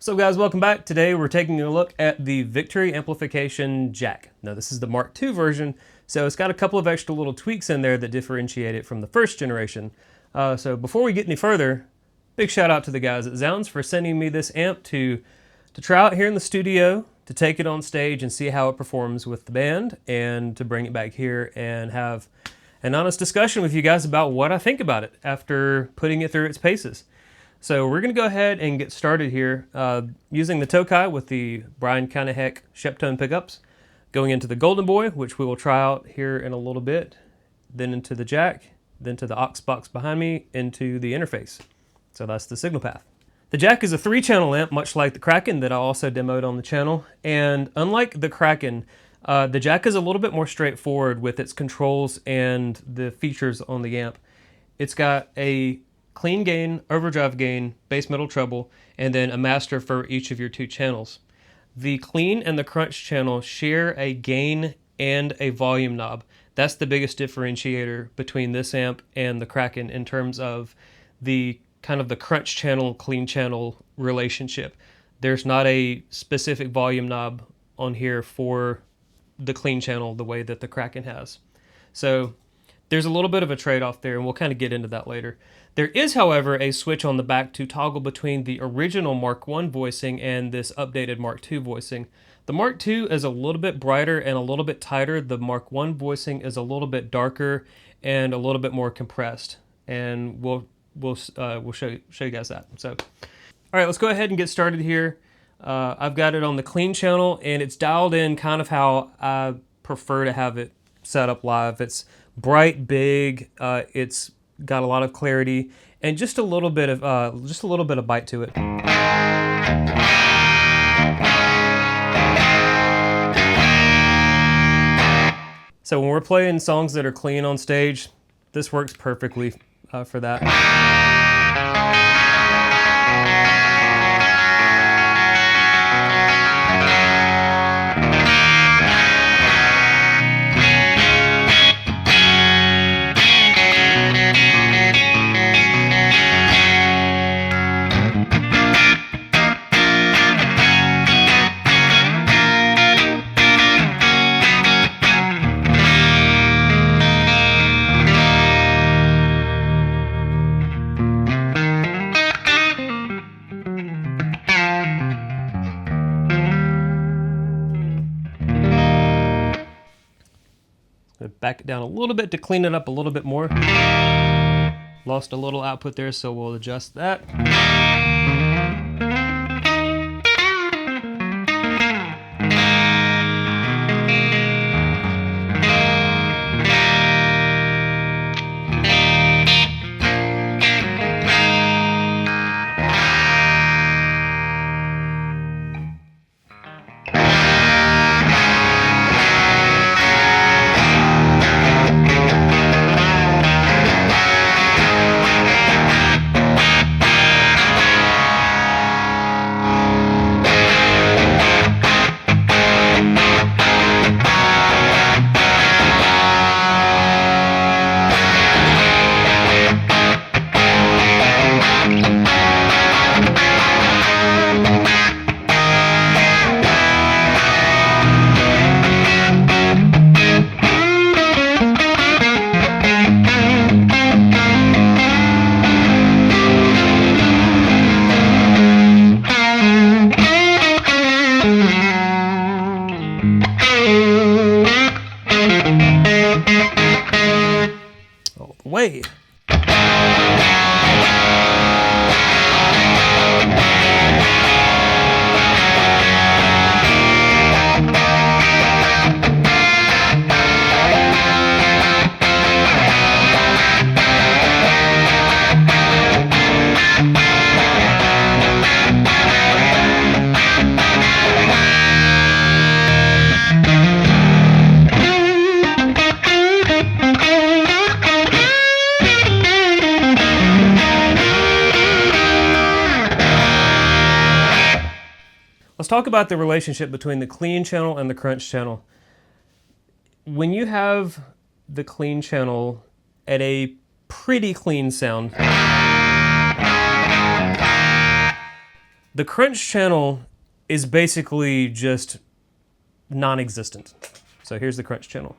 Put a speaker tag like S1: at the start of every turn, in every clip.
S1: So guys, welcome back. Today we're taking a look at the Victory Amplification Jack. Now this is the Mark II version, so it's got a couple of extra little tweaks in there that differentiate it from the first generation. So before we get any further, big shout out to the guys at Zzounds for sending me this amp to try out here in the studio, to take it on stage and see how it performs with the band, and to bring it back here and have an honest discussion with you guys about what I think about it after putting it through its paces. So we're going to go ahead and get started here using the Tokai with the Brian Kinaheck Sheptone pickups, going into the Golden Boy, which we will try out here in a little bit, then into the jack, then to the aux box behind me, into the interface. So that's the signal path. The jack is a 3-channel amp, much like the Kraken that I also demoed on the channel, and unlike the Kraken, the jack is a little bit more straightforward with its controls and the features on the amp. It's got a clean gain, overdrive gain, bass middle treble, and then a master for each of your 2 channels. The clean and the crunch channel share a gain and a volume knob. That's the biggest differentiator between this amp and the Kraken in terms of the kind of the crunch channel, clean channel relationship. There's not a specific volume knob on here for the clean channel the way that the Kraken has. So there's a little bit of a trade-off there, and we'll kind of get into that later. There is, however, a switch on the back to toggle between the original Mark I voicing and this updated Mark II voicing. The Mark II is a little bit brighter and a little bit tighter. The Mark I voicing is a little bit darker and a little bit more compressed, and we'll show you guys that. So, all right, let's go ahead and get started here. I've got it on the clean channel, and it's dialed in kind of how I prefer to have it set up live. It's bright, big. It's got a lot of clarity and just a little bit of bite to it. So when we're playing songs that are clean on stage, this works perfectly for that. Back it down a little bit to clean it up a little bit more. Lost a little output there, so we'll adjust that. Way. Let's talk about the relationship between the clean channel and the crunch channel. When you have the clean channel at a pretty clean sound, The crunch channel is basically just non-existent. So here's the crunch channel.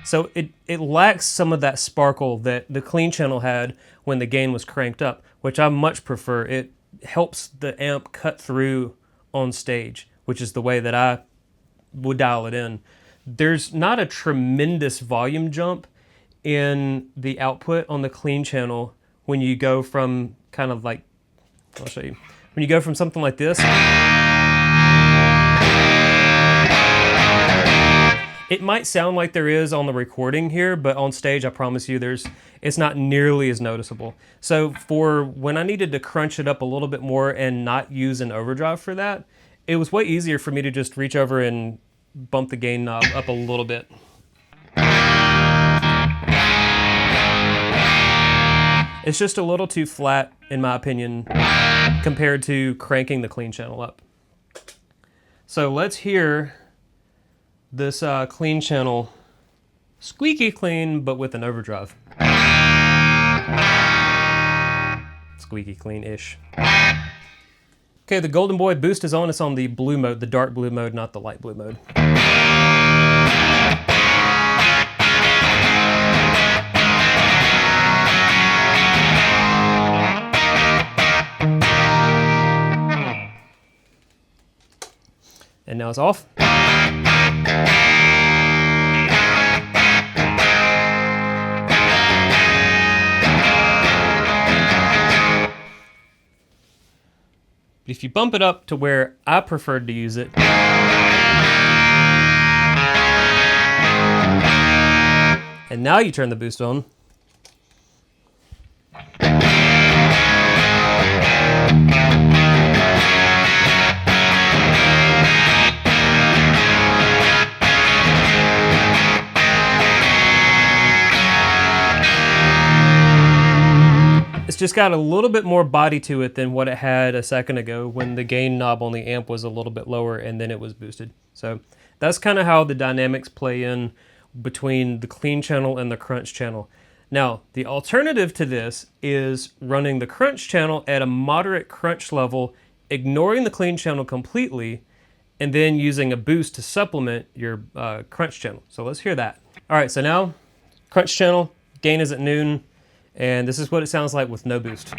S1: So it lacks some of that sparkle that the clean channel had when the gain was cranked up, which I much prefer. It helps the amp cut through on stage, which is the way that I would dial it in. There's not a tremendous volume jump in the output on the clean channel when you go from kind of like, I'll show you, when you go from something like this. It might sound like there is on the recording here, but on stage, I promise you, it's not nearly as noticeable. So for when I needed to crunch it up a little bit more and not use an overdrive for that, it was way easier for me to just reach over and bump the gain knob up a little bit. It's just a little too flat, in my opinion, compared to cranking the clean channel up. So let's hear this clean channel, squeaky clean, but with an overdrive. Squeaky clean-ish. Okay, the Golden Boy boost is on. It's on the blue mode, the dark blue mode, not the light blue mode. And now it's off. But if you bump it up to where I preferred to use it, and now you turn the boost on, it's just got a little bit more body to it than what it had a second ago when the gain knob on the amp was a little bit lower and then it was boosted. So that's kind of how the dynamics play in between the clean channel and the crunch channel. Now, the alternative to this is running the crunch channel at a moderate crunch level, ignoring the clean channel completely, and then using a boost to supplement your crunch channel. So let's hear that. All right, so now crunch channel, gain is at noon. And this is what it sounds like with no boost.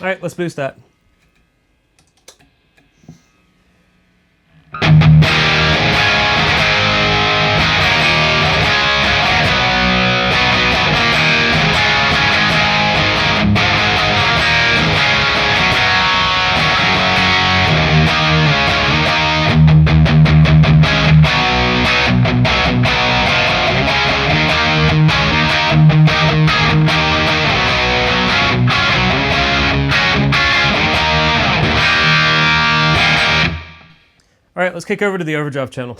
S1: All right, let's boost that. All right, let's kick over to the overdrive channel.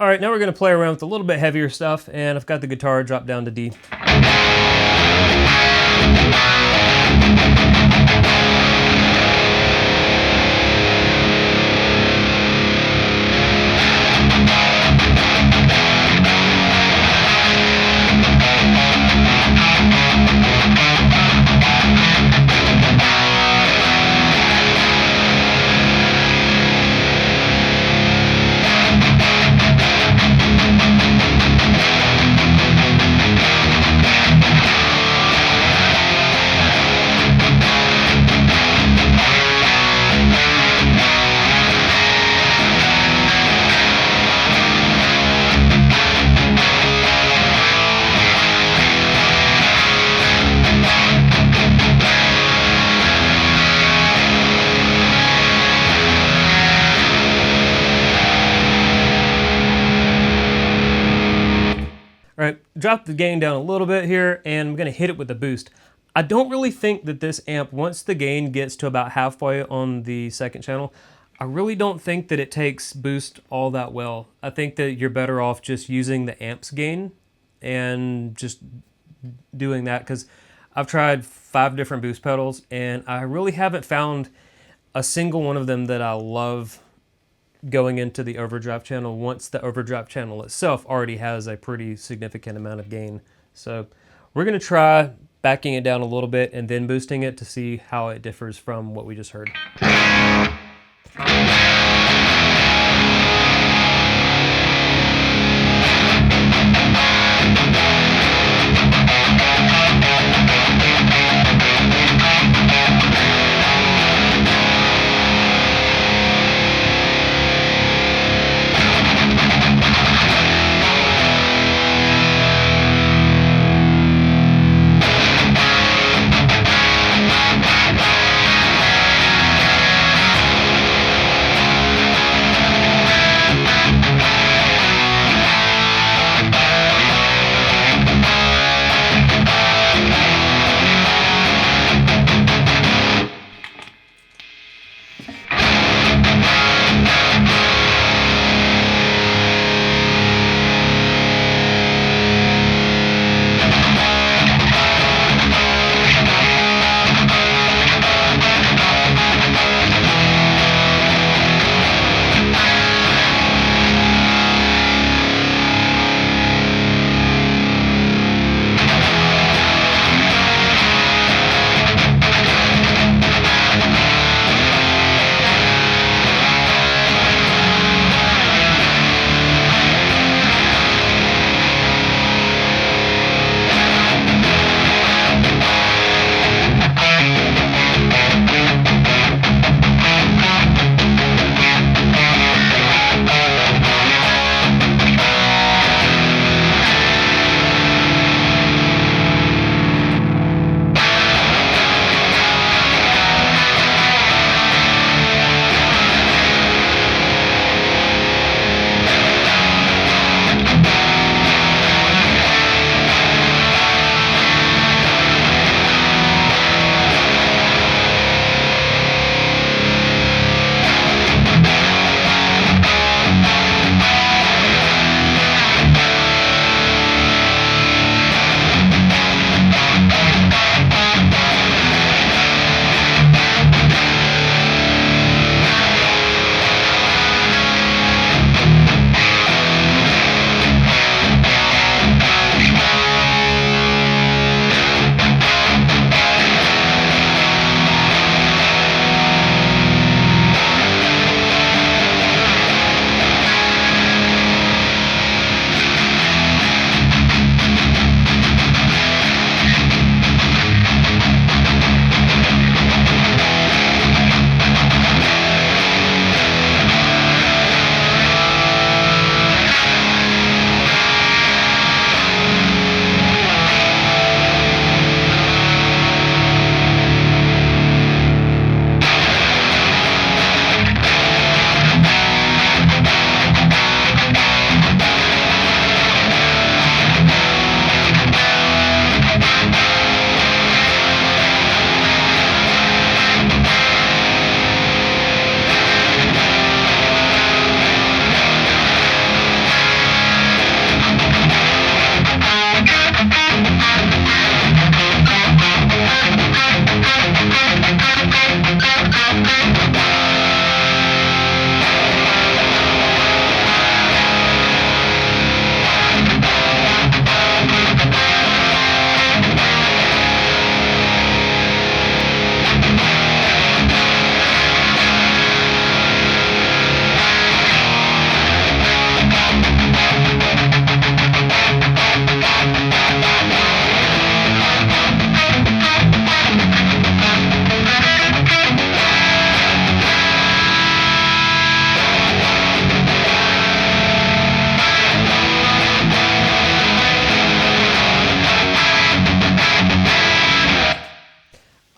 S1: All right, now we're gonna play around with a little bit heavier stuff, and I've got the guitar dropped down to D. All right, drop the gain down a little bit here, and I'm gonna hit it with a boost. I don't really think that this amp, once the gain gets to about halfway on the second channel, I really don't think that it takes boost all that well. I think that you're better off just using the amp's gain and just doing that, because I've tried 5 different boost pedals, and I really haven't found a single one of them that I love going into the overdrive channel once the overdrive channel itself already has a pretty significant amount of gain. So we're going to try backing it down a little bit and then boosting it to see how it differs from what we just heard.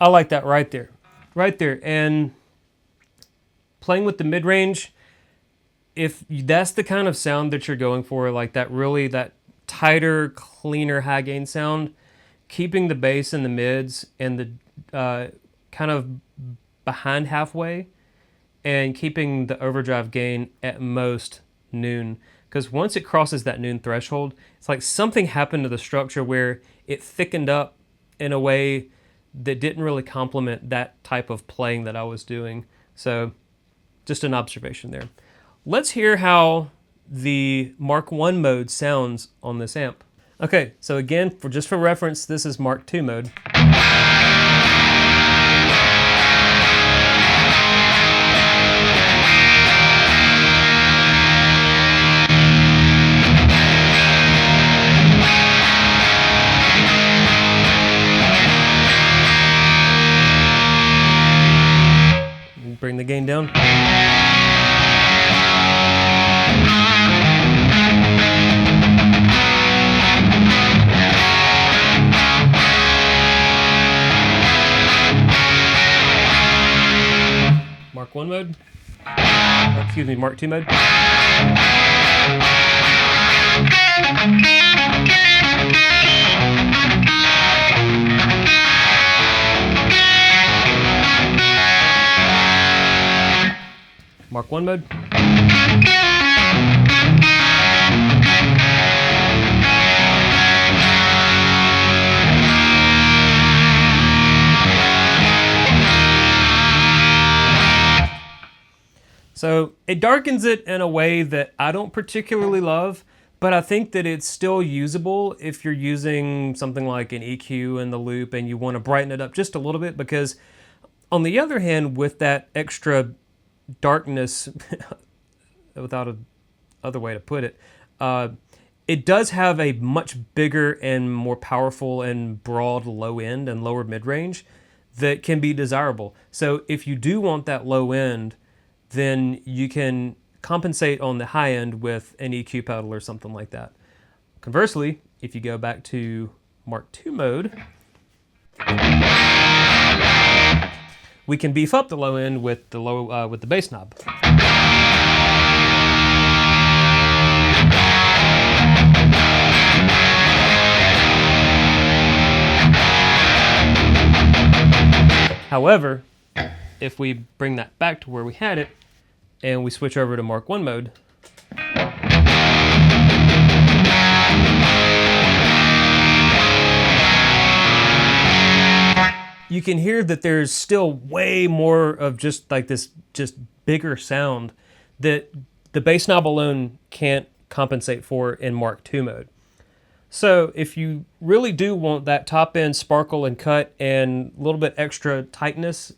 S1: I like that right there. Right there. And playing with the mid-range, if that's the kind of sound that you're going for, like that tighter, cleaner high gain sound, keeping the bass in the mids and the kind of behind halfway, and keeping the overdrive gain at most noon. Because once it crosses that noon threshold, it's like something happened to the structure where it thickened up in a way that didn't really complement that type of playing that I was doing. So just an observation there. Let's hear how the Mark I mode sounds on this amp. Okay, so again, just for reference, this is Mark II mode. Bring the gain down. Mark I mode. Excuse me, Mark II mode. Mark I mode. So it darkens it in a way that I don't particularly love, but I think that it's still usable if you're using something like an EQ in the loop and you want to brighten it up just a little bit, because on the other hand, with that extra darkness, without a other way to put it, it does have a much bigger and more powerful and broad low end and lower mid range that can be desirable. So if you do want that low end, then you can compensate on the high end with an EQ pedal or something like that. Conversely, if you go back to Mark II mode, we can beef up the low end with the bass knob. However, if we bring that back to where we had it and we switch over to Mark I mode, you can hear that there's still way more of just like this just bigger sound that the bass knob alone can't compensate for in Mark II mode. So if you really do want that top end sparkle and cut and a little bit extra tightness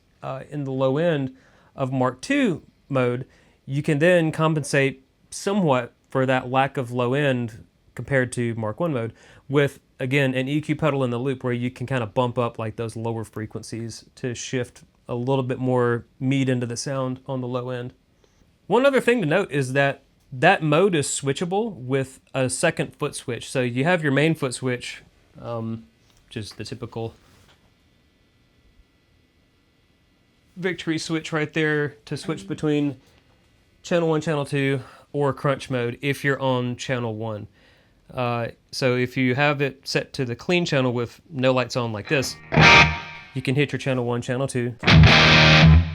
S1: in the low end of Mark II mode, you can then compensate somewhat for that lack of low end compared to Mark I mode with, again, an EQ pedal in the loop where you can kind of bump up like those lower frequencies to shift a little bit more meat into the sound on the low end. One other thing to note is that mode is switchable with a second foot switch. So you have your main foot switch, which is the typical Victory switch right there to switch between channel 1, channel 2, or crunch mode if you're on channel 1. So if you have it set to the clean channel with no lights on like this, you can hit your channel 1, channel 2,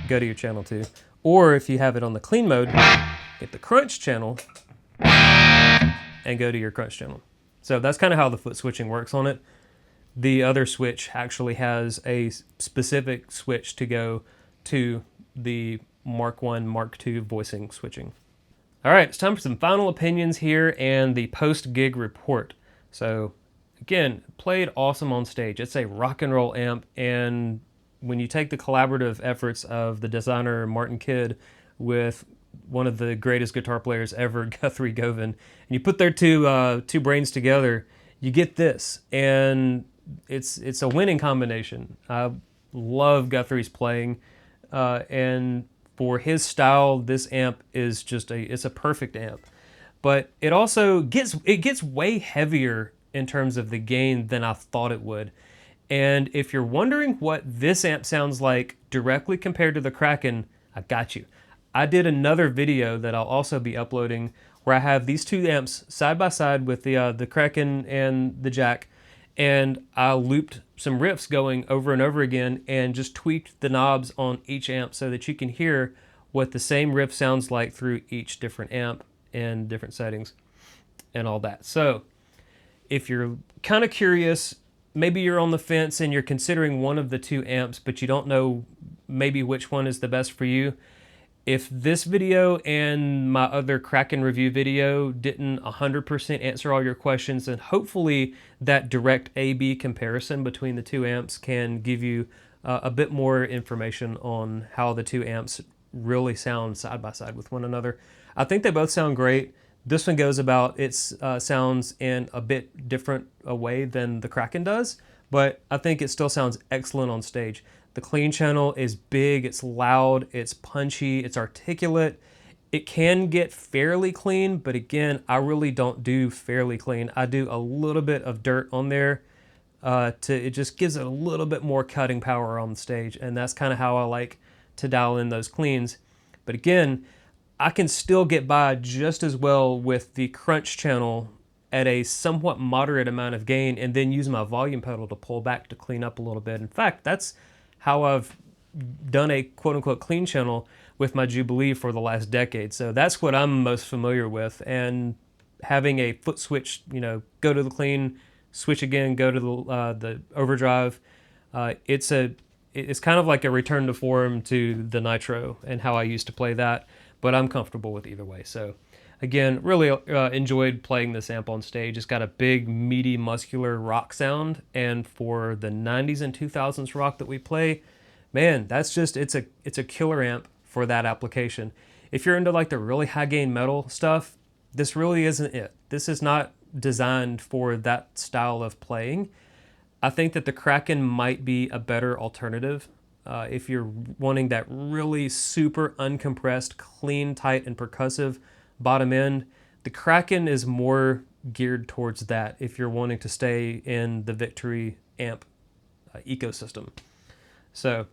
S1: go to your channel 2. Or if you have it on the clean mode, hit the crunch channel and go to your crunch channel. So that's kind of how the foot switching works on it. The other switch actually has a specific switch to go to the Mark I, Mark II voicing switching. All right, it's time for some final opinions here and the post-gig report. So again, played awesome on stage. It's a rock and roll amp, and when you take the collaborative efforts of the designer Martin Kidd with one of the greatest guitar players ever, Guthrie Govan, and you put their two brains together, you get this, and it's a winning combination. I love Guthrie's playing, and for his style, this amp is it's a perfect amp. But it also gets way heavier in terms of the gain than I thought it would. And if you're wondering what this amp sounds like directly compared to the Kraken, I got you. I did another video that I'll also be uploading where I have these two amps side by side with the Kraken and the jack, and I looped some riffs going over and over again and just tweaked the knobs on each amp so that you can hear what the same riff sounds like through each different amp and different settings and all that. So if you're kind of curious, maybe you're on the fence and you're considering one of the two amps, but you don't know maybe which one is the best for you. If this video and my other Kraken review video didn't 100% answer all your questions, then hopefully that direct A/B comparison between the two amps can give you a bit more information on how the two amps really sound side by side with one another. I think they both sound great. This one goes about its sounds in a bit different a way than the Kraken does, but I think it still sounds excellent on stage. The clean channel is big, it's loud, it's punchy, it's articulate. It can get fairly clean, but again, I really don't do fairly clean. I do a little bit of dirt on there. It just gives it a little bit more cutting power on the stage, and that's kind of how I like to dial in those cleans. But again, I can still get by just as well with the crunch channel at a somewhat moderate amount of gain and then use my volume pedal to pull back to clean up a little bit. In fact, that's how I've done a quote-unquote clean channel with my Jubilee for the last decade. So that's what I'm most familiar with. And having a foot switch, you know, go to the clean, switch again, go to the overdrive, it's kind of like a return to form to the Nitro and how I used to play that, but I'm comfortable with either way. So again, really enjoyed playing this amp on stage. It's got a big, meaty, muscular rock sound, and for the 90s and 2000s rock that we play, man, that's just, it's a killer amp for that application. If you're into like the really high gain metal stuff, this really isn't it. This is not designed for that style of playing. I think that the Kraken might be a better alternative if you're wanting that really super uncompressed, clean, tight, and percussive bottom end. The Kraken is more geared towards that if you're wanting to stay in the Victory amp ecosystem. So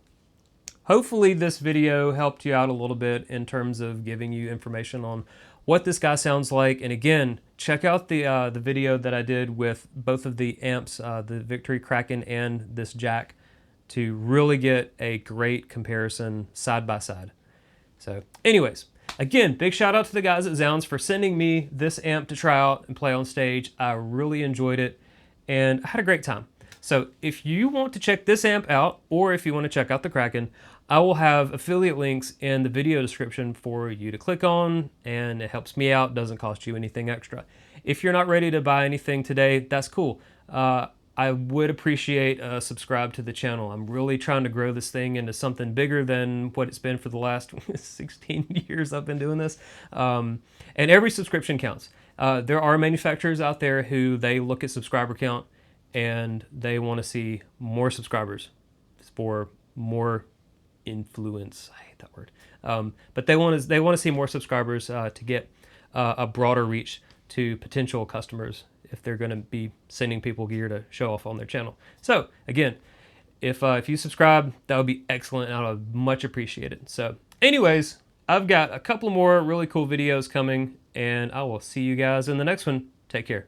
S1: hopefully this video helped you out a little bit in terms of giving you information on what this guy sounds like. And again, check out the video that I did with both of the amps, the Victory Kraken and this jack, to really get a great comparison side by side. So anyways, again, big shout out to the guys at Zzounds for sending me this amp to try out and play on stage. I really enjoyed it and I had a great time. So if you want to check this amp out, or if you want to check out the Kraken, I will have affiliate links in the video description for you to click on, and it helps me out, doesn't cost you anything extra. If you're not ready to buy anything today, that's cool. I would appreciate a subscribe to the channel. I'm really trying to grow this thing into something bigger than what it's been for the last 16 years I've been doing this. And every subscription counts. There are manufacturers out there who they look at subscriber count and they want to see more subscribers for more influence. I hate that word. But they want to see more subscribers to get a broader reach to potential customers if they're going to be sending people gear to show off on their channel. So again, if you subscribe, that would be excellent and I would much appreciate it. So anyways, I've got a couple more really cool videos coming and I will see you guys in the next one. Take care.